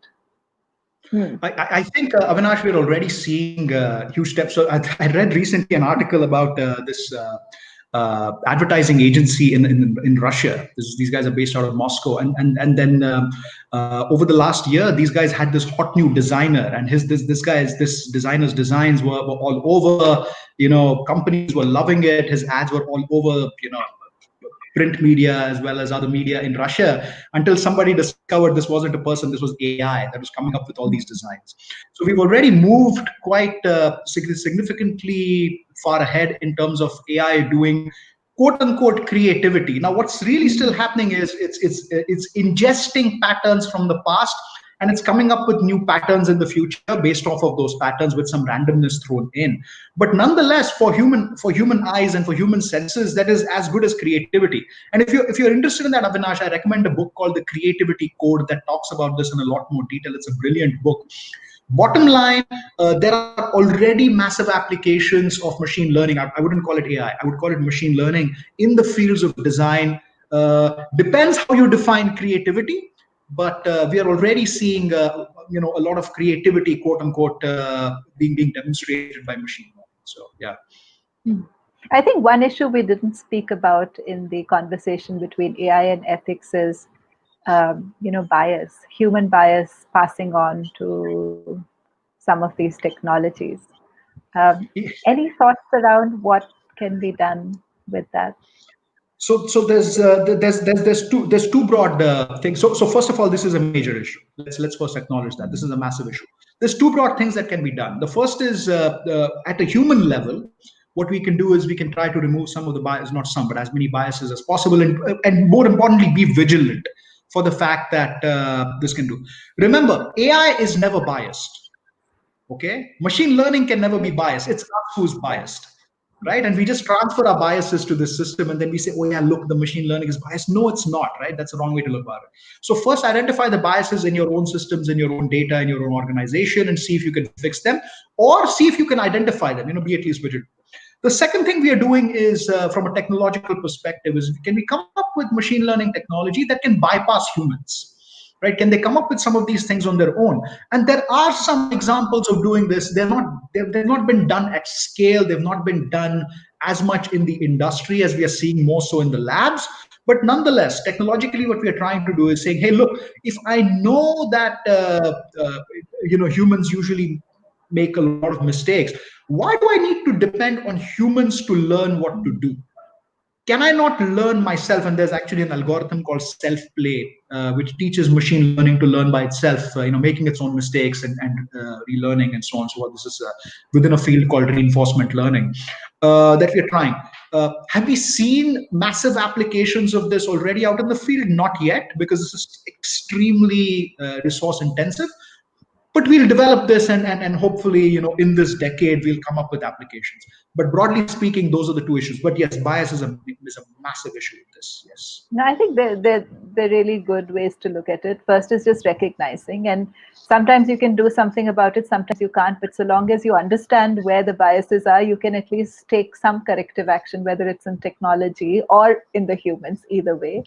Hmm. I think, Avinash, we're already seeing huge steps. So I read recently an article about this advertising agency in Russia. These guys are based out of Moscow, and then over the last year, these guys had this hot new designer, and this designer's designs were all over. Companies were loving it. His ads were all over. Print media as well as other media in Russia until somebody discovered this wasn't a person, this was AI that was coming up with all these designs. So we've already moved quite significantly far ahead in terms of AI doing quote unquote creativity. Now, what's really still happening is it's ingesting patterns from the past and it's coming up with new patterns in the future based off of those patterns with some randomness thrown in. But nonetheless, for human eyes and for human senses, that is as good as creativity. And if you're interested in that, Avinash, I recommend a book called The Creativity Code that talks about this in a lot more detail. It's a brilliant book. Bottom line, there are already massive applications of machine learning. I wouldn't call it AI. I would call it machine learning in the fields of design. Depends how you define creativity, but we are already seeing a lot of creativity, quote unquote, being demonstrated by machine learning. So yeah. Hmm. I think one issue we didn't speak about in the conversation between AI and ethics is, bias, human bias passing on to some of these technologies. Any thoughts around what can be done with that? So there's two broad things. So first of all, this is a major issue. Let's first acknowledge that this is a massive issue. There's two broad things that can be done. The first is at a human level, what we can do is we can try to remove some of the bias, not some, but as many biases as possible, and more importantly, be vigilant for the fact that this can do. Remember, AI is never biased. Okay, machine learning can never be biased. It's us who's biased. right? And we just transfer our biases to this system, and then we say, oh yeah, look, the machine learning is biased. No, it's not, right? That's the wrong way to look at it. So first, identify the biases in your own systems, in your own data, in your own organization, and see if you can fix them, or see if you can identify them. Be at least vigilant. The second thing we are doing is, from a technological perspective, is can we come up with machine learning technology that can bypass humans? Right? Can they come up with some of these things on their own? And there are some examples of doing this. They've not been done at scale. They've not been done as much in the industry as we are seeing more so in the labs. But nonetheless, technologically, what we are trying to do is saying, hey, look, if I know that humans usually make a lot of mistakes, why do I need to depend on humans to learn what to do? Can I not learn myself? And there's actually an algorithm called self-play, which teaches machine learning to learn by itself, making its own mistakes and relearning and so on and so forth. This is within a field called reinforcement learning that we're trying. Have we seen massive applications of this already out in the field? Not yet, because this is extremely resource intensive. But we'll develop this, and hopefully, in this decade, we'll come up with applications. But broadly speaking, those are the two issues. But yes, bias is a massive issue with this. Yes. No, I think they're really good ways to look at it. First is just recognizing, and sometimes you can do something about it, sometimes you can't. But so long as you understand where the biases are, you can at least take some corrective action, whether it's in technology or in the humans, either way.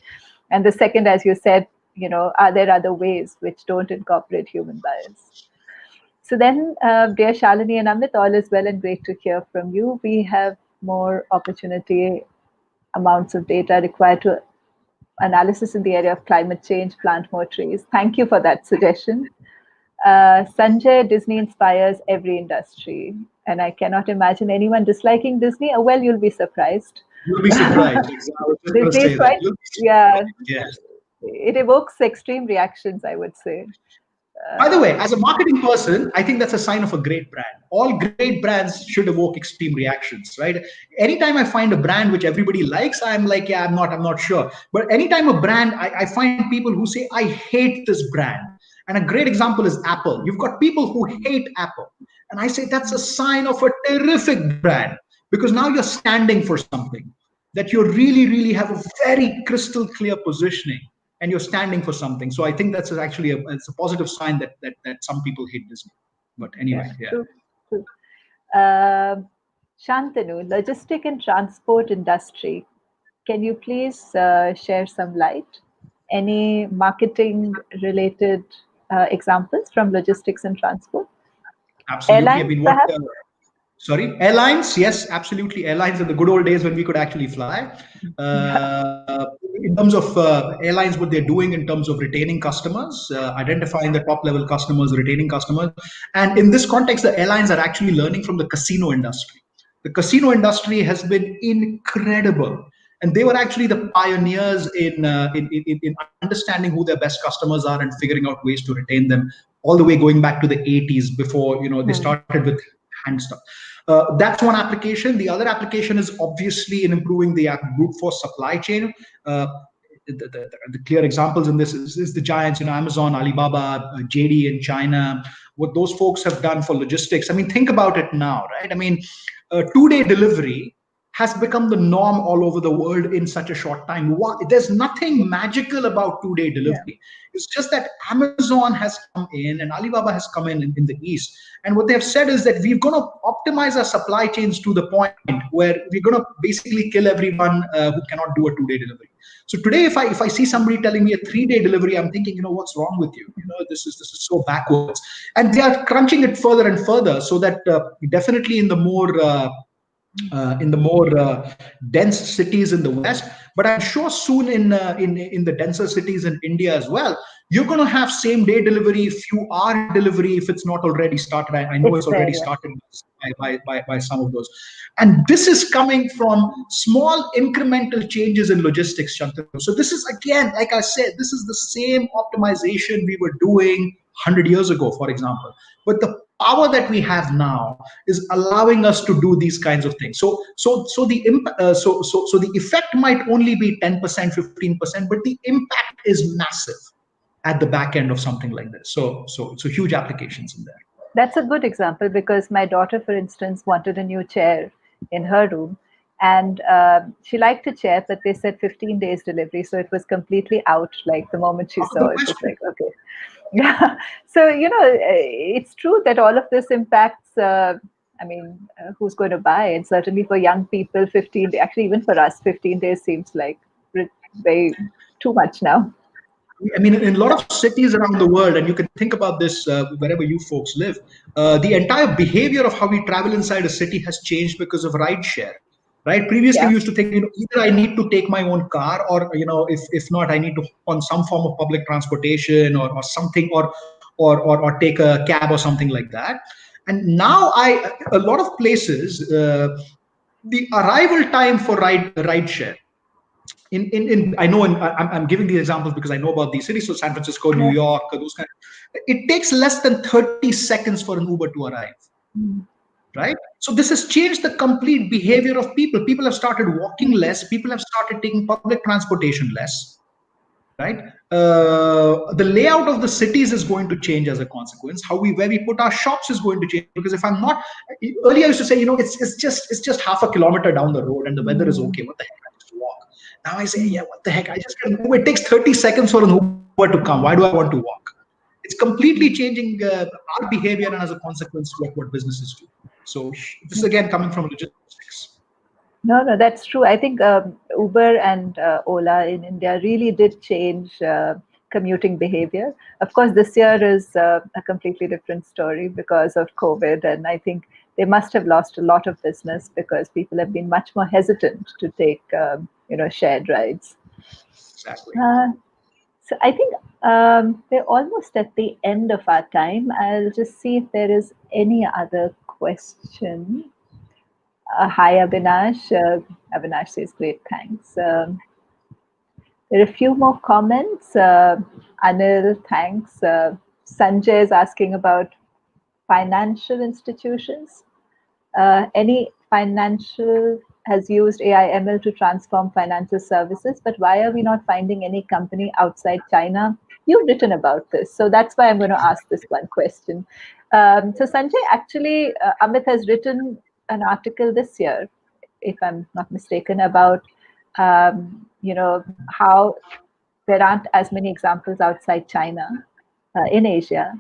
And the second, as you said, are there other ways which don't incorporate human bias? So then, dear Shalini and Amit, all is well and great to hear from you. We have more opportunity, amounts of data required to analysis in the area of climate change, plant more trees. Thank you for that suggestion. Sanjay, Disney inspires every industry, and I cannot imagine anyone disliking Disney. Oh, well, you'll be surprised. You'll be surprised. Exactly. I was just going to Disney is say that. quite, You'll be yeah, surprised. Yes. it evokes extreme reactions, I would say. By the way, as a marketing person, I think that's a sign of a great brand. All great brands should evoke extreme reactions, right? Anytime I find a brand which everybody likes, I'm like, yeah, I'm not sure. But anytime a brand, I find people who say, I hate this brand. And a great example is Apple. You've got people who hate Apple. And I say that's a sign of a terrific brand, because now you're standing for something, that you really, really have a very crystal clear positioning, and you're standing for something. So I think that's actually it's a positive sign that some people hate Disney. But Yeah, anyway, yeah. true, true. Um Shantanu, logistic and transport industry. Can you please share some light? Any marketing related examples from logistics and transport? Absolutely. I Airlines, mean, perhaps? sorry, airlines? Yes, absolutely. Airlines in the good old days when we could actually fly. In terms of airlines, what they're doing in terms of retaining customers, identifying the top level customers, retaining customers. And in this context, the airlines are actually learning from the casino industry. The casino industry has been incredible. And they were actually the pioneers in understanding who their best customers are and figuring out ways to retain them, all the way going back to the 80s, before they Hmm. started with hand stuff. That's one application. The other application is obviously in improving the brute force supply chain. Uh, the clear examples in this is the giants, Amazon, Alibaba, JD in China, what those folks have done for logistics. I mean, think about it now, right? I mean, 2 day delivery has become the norm all over the world in such a short time. There's nothing magical about 2 day Yeah, delivery. It's just that Amazon has come in and Alibaba has come in the East. And what they have said is that we're going to optimize our supply chains to the point where we're going to basically kill everyone who cannot do a 2 day delivery. So today, if I see somebody telling me a 3 day delivery, I'm thinking, what's wrong with you? This is so backwards. And they are crunching it further and further, so that definitely in the more dense cities in the West, but I'm sure soon in the denser cities in India as well, you're going to have same day delivery, few hour delivery if it's not already started. I know it's it's there. already Yeah. started by some of those, and this is coming from small incremental changes in logistics, Shantanu. So this is, again, like I said, this is the same optimization we were doing 100 years ago, for example. But the power that we have now is allowing us to do these kinds of things. So the effect might only be 10%, 15%, but the impact is massive at the back end of something like this. So huge applications in there. That's a good example because my daughter, for instance, wanted a new chair. in her room. And she liked a chair, but they said 15 days delivery. So it was completely out. Like the moment she Out of saw the it, was question. like, okay. Yeah. So, it's true that all of this impacts, who's going to buy? And certainly for young people, 15 days, actually, even for us, 15 days seems like very too much now. I mean, in a lot of cities around the world, and you can think about this wherever you folks live, the entire behavior of how we travel inside a city has changed because of rideshare. Right? Previously, Yeah. we used to think, either I need to take my own car, or if not, I need to hop on some form of public transportation or something, or take a cab or something like that. And now, a lot of places, the arrival time for rideshare in I know, and I'm giving these examples because I know about these cities. So San Francisco, New Yeah. York, those kind. It takes less than 30 seconds for an Uber to arrive, Mm. right? So this has changed the complete behavior of people. People have started walking less. People have started taking public transportation less, right? The layout of the cities is going to change as a consequence. How we where we put our shops is going to change, because if I'm not, earlier I used to say, it's just half a kilometer down the road and the weather is Mm. okay. What the heck? I just walk. Now I say, Mm. yeah, what the heck? I just get an Uber. It takes 30 seconds for an Uber to come. Why do I want to walk? It's completely changing our behavior, and as a consequence, what businesses do. So this is again coming from logistics. No, no, that's true. I think Uber and Ola in India really did change commuting behavior. Of course, this year is a completely different story because of COVID, and I think they must have lost a lot of business because people have been much more hesitant to take, shared rides. Exactly. Uh, so I think we're almost at the end of our time. I'll just see if there is any other question. Hi, Avinash. Avinash says, great, thanks. There are a few more comments. Anil, thanks. Sanjay is asking about financial institutions. Any financial has used AI ML to transform financial services, but why are we not finding any company outside China? You've written about this, so that's why I'm going to ask this one question. So, Sanjay, actually, Amit has written an article this year, if I'm not mistaken, about how there aren't as many examples outside China in Asia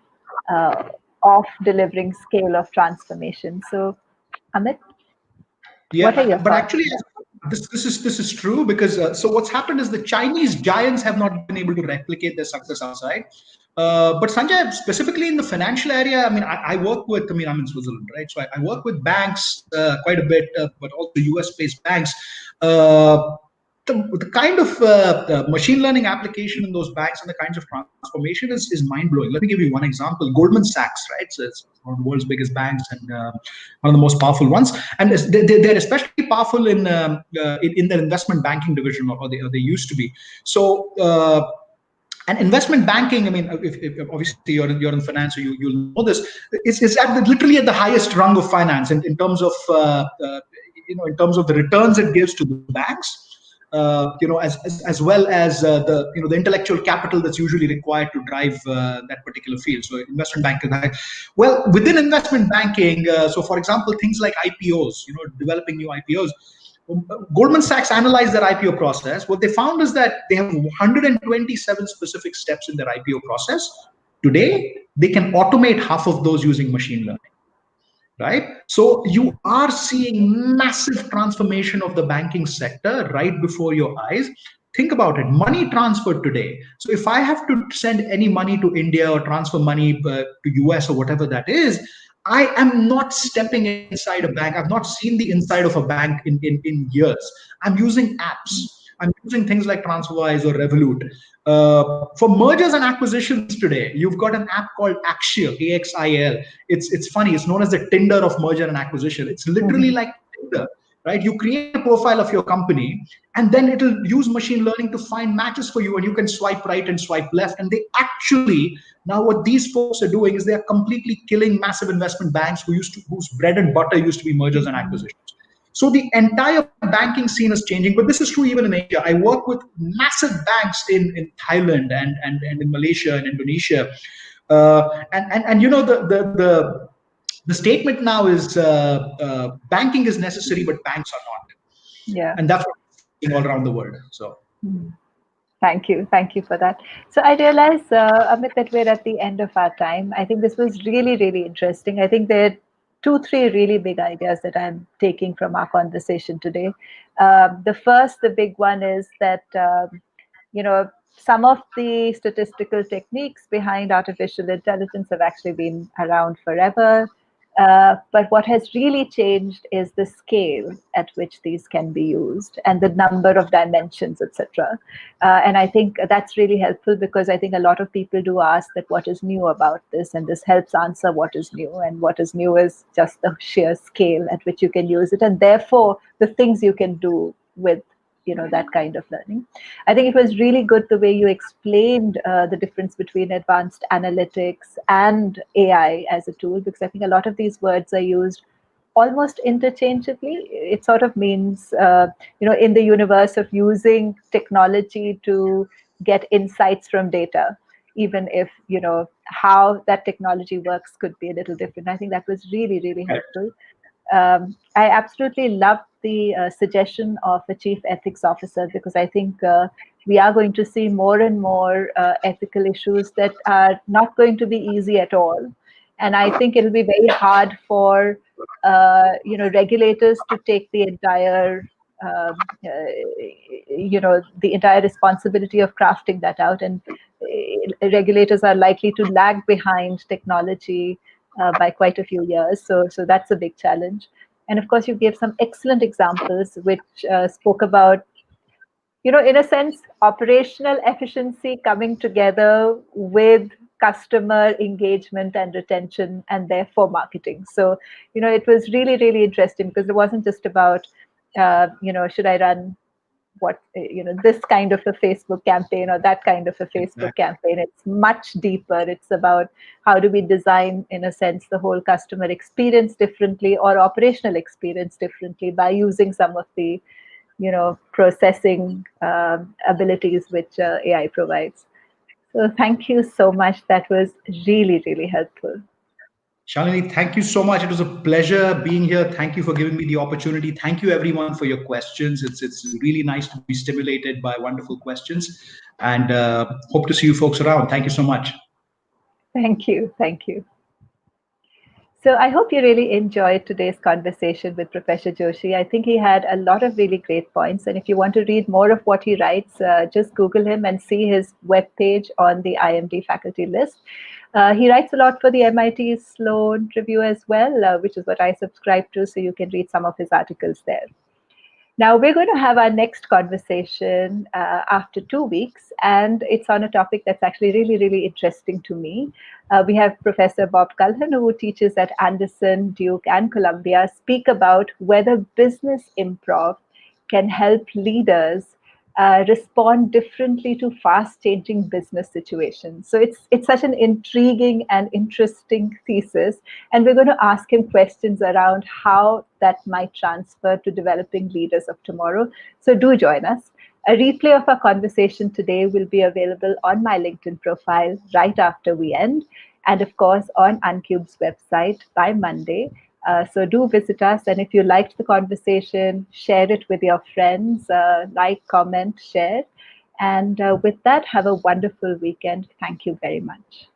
uh, of delivering scale of transformation. So, Amit, what are Yeah, your but thoughts actually, on that? this is true, because so what's happened is the Chinese giants have not been able to replicate their success outside. But Sanjay, specifically in the financial area, I mean, I work with, I mean, I'm in Switzerland, right? So I work with banks quite a bit, but also US based banks. Uh, the kind of the machine learning application in those banks and the kinds of transformation is mind blowing. Let me give you one example. Goldman Sachs, right? So it's one of the world's biggest banks and one of the most powerful ones. And they're especially powerful in their investment banking division, or they used to be. So. And investment banking, I mean, if obviously you're in finance, so you'll know this. Is literally at the highest rung of finance in terms of in terms of the returns it gives to the banks, as well as the intellectual capital that's usually required to drive that particular field. So investment banking, well, within investment banking, so for example, things like IPOs, developing new IPOs. Goldman Sachs analyzed their IPO process. What they found is that they have 127 specific steps in their IPO process. Today, they can automate half of those using machine learning, right? So you are seeing massive transformation of the banking sector right before your eyes. Think about it, money transfer today. So if I have to send any money to India or transfer money to US or whatever that is, I am not stepping inside a bank. I've not seen the inside of a bank in years. I'm using apps. I'm using things like TransferWise or Revolut. For mergers and acquisitions today, you've got an app called Axial, AXIL. It's funny. It's known as the Tinder of merger and acquisition. It's literally Mhm. like Tinder, right? You create a profile of your company, and then it'll use machine learning to find matches for you, and you can swipe right and swipe left. And they actually, now what these folks are doing is they are completely killing massive investment banks whose bread and butter used to be mergers and acquisitions. So the entire banking scene is changing, but this is true even in Asia. I work with massive banks in Thailand and in Malaysia and Indonesia, and the The statement now is banking is necessary, but banks are not, Yeah. and that's what we're seeing all around the world. So Mm. Thank you. Thank you for that. So I realize, Amit, that we're at the end of our time. I think this was really, really interesting. I think there are two, three really big ideas that I'm taking from our conversation today. The first, the big one is that, you know, some of the statistical techniques behind artificial intelligence have actually been around forever. But what has really changed is the scale at which these can be used and the number of dimensions, etc. And I think that's really helpful because I think a lot of people do ask that what is new about this, and this helps answer what is new. And what is new is just the sheer scale at which you can use it, and therefore the things you can do with that kind of learning. I think it was really good the way you explained the difference between advanced analytics and AI as a tool, because I think a lot of these words are used almost interchangeably. It sort of means, in the universe of using technology to get insights from data, even if, how that technology works could be a little different. I think that was really, really helpful. I absolutely love the suggestion of a chief ethics officer, because I think we are going to see more and more ethical issues that are not going to be easy at all. And I think it'll be very hard for regulators to take the entire the entire responsibility of crafting that out. And regulators are likely to lag behind technology by quite a few years. So that's a big challenge. And of course, you gave some excellent examples which spoke about, in a sense, operational efficiency coming together with customer engagement and retention, and therefore marketing. So, it was really, really interesting because it wasn't just about, should I run this kind of a Facebook campaign or that kind of a Facebook exactly. campaign. It's much deeper. It's about how do we design, in a sense, the whole customer experience differently or operational experience differently by using some of the processing abilities which AI provides. So thank you so much. That was really, really helpful. Shalini, thank you so much. It was a pleasure being here. Thank you for giving me the opportunity. Thank you, everyone, for your questions. It's really nice to be stimulated by wonderful questions, and hope to see you folks around. Thank you so much. Thank you. Thank you. So I hope you really enjoyed today's conversation with Professor Joshi. I think he had a lot of really great points. And if you want to read more of what he writes, just Google him and see his webpage on the IMD faculty list. He writes a lot for the MIT Sloan Review as well, which is what I subscribe to. So you can read some of his articles there. Now, we're going to have our next conversation after 2 weeks, and it's on a topic that's actually really, really interesting to me. We have Professor Bob Cullen, who teaches at Anderson, Duke, and Columbia, speak about whether business improv can help leaders respond differently to fast-changing business situations. So it's such an intriguing and interesting thesis, and we're going to ask him questions around how that might transfer to developing leaders of tomorrow. So do join us. A replay of our conversation today will be available on my LinkedIn profile right after we end, and of course on Uncube's website by Monday. So do visit us, and if you liked the conversation, share it with your friends, like, comment, share. And with that, have a wonderful weekend. Thank you very much.